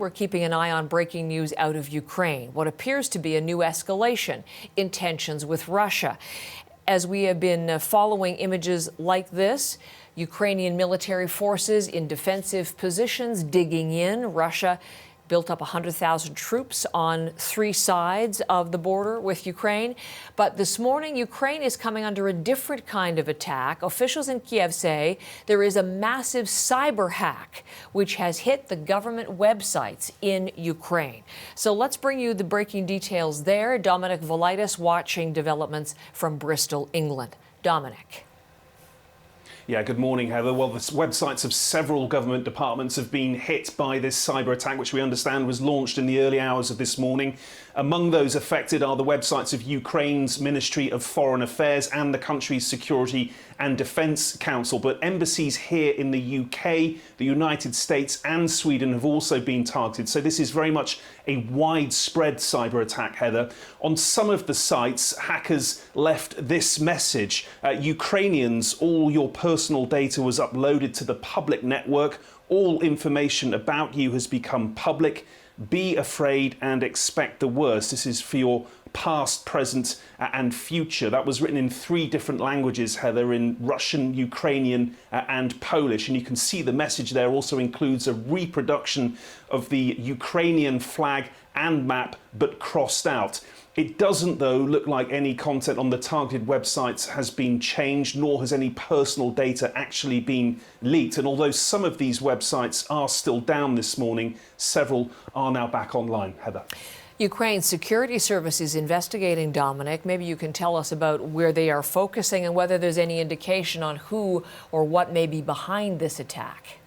We're keeping an eye on breaking news out of Ukraine, what appears to be a new escalation in tensions with Russia. As we have been following images like this, Ukrainian military forces in defensive positions digging in. Russia built up 100,000 troops on three sides of the border with Ukraine. But this morning, Ukraine is coming under a different kind of attack. Officials in Kiev say there is a massive cyber hack which has hit the government websites in Ukraine. So let's bring you the breaking details there. Dominic Volitis watching developments from Bristol, England. Dominic. Yeah, good morning, Heather. Well, the websites of several government departments have been hit by this cyber attack, which we understand was launched in the early hours of this morning. Among those affected are the websites of Ukraine's Ministry of Foreign Affairs and the country's Security and Defence Council. But embassies here in the UK, the United States and Sweden have also been targeted. So this is very much a widespread cyber attack, Heather. On some of the sites, hackers left this message. Ukrainians, all your personal data was uploaded to the public network. All information about you has become public. Be afraid and expect the worst. This is for your past, present and future. That was written in 3 different languages, Heather, in Russian, Ukrainian and Polish. And you can see the message there also includes a reproduction of the Ukrainian flag and map, but crossed out. It doesn't, though, look like any content on the targeted websites has been changed, nor has any personal data actually been leaked. And although some of these websites are still down this morning, several are now back online. Heather. Ukraine's security service is investigating, Dominic. Maybe you can tell us about where they are focusing and whether there's any indication on who or what may be behind this attack.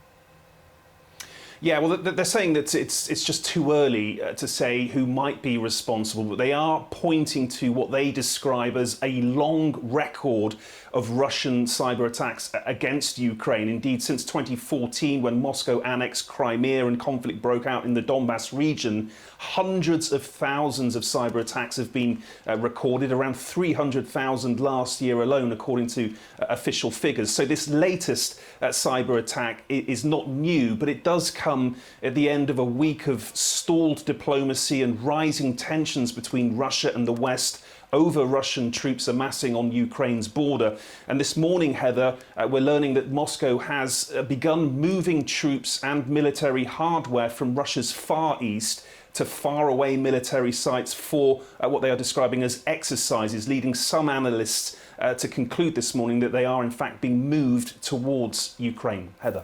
Yeah, well, they're saying that it's just too early to say who might be responsible, but they are pointing to what they describe as a long record of Russian cyber attacks against Ukraine. Indeed, since 2014, when Moscow annexed Crimea and conflict broke out in the Donbass region, hundreds of thousands of cyber attacks have been recorded, around 300,000 last year alone, according to official figures. So this latest cyber attack is not new, but it does come at the end of a week of stalled diplomacy and rising tensions between Russia and the West over Russian troops amassing on Ukraine's border. And this morning, Heather, we're learning that Moscow has begun moving troops and military hardware from Russia's far east to faraway military sites for what they are describing as exercises, leading some analysts to conclude this morning that they are in fact being moved towards Ukraine. Heather.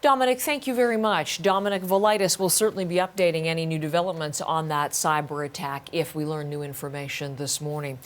Dominic, thank you very much. Dominic Volitis will certainly be updating any new developments on that cyber attack if we learn new information this morning.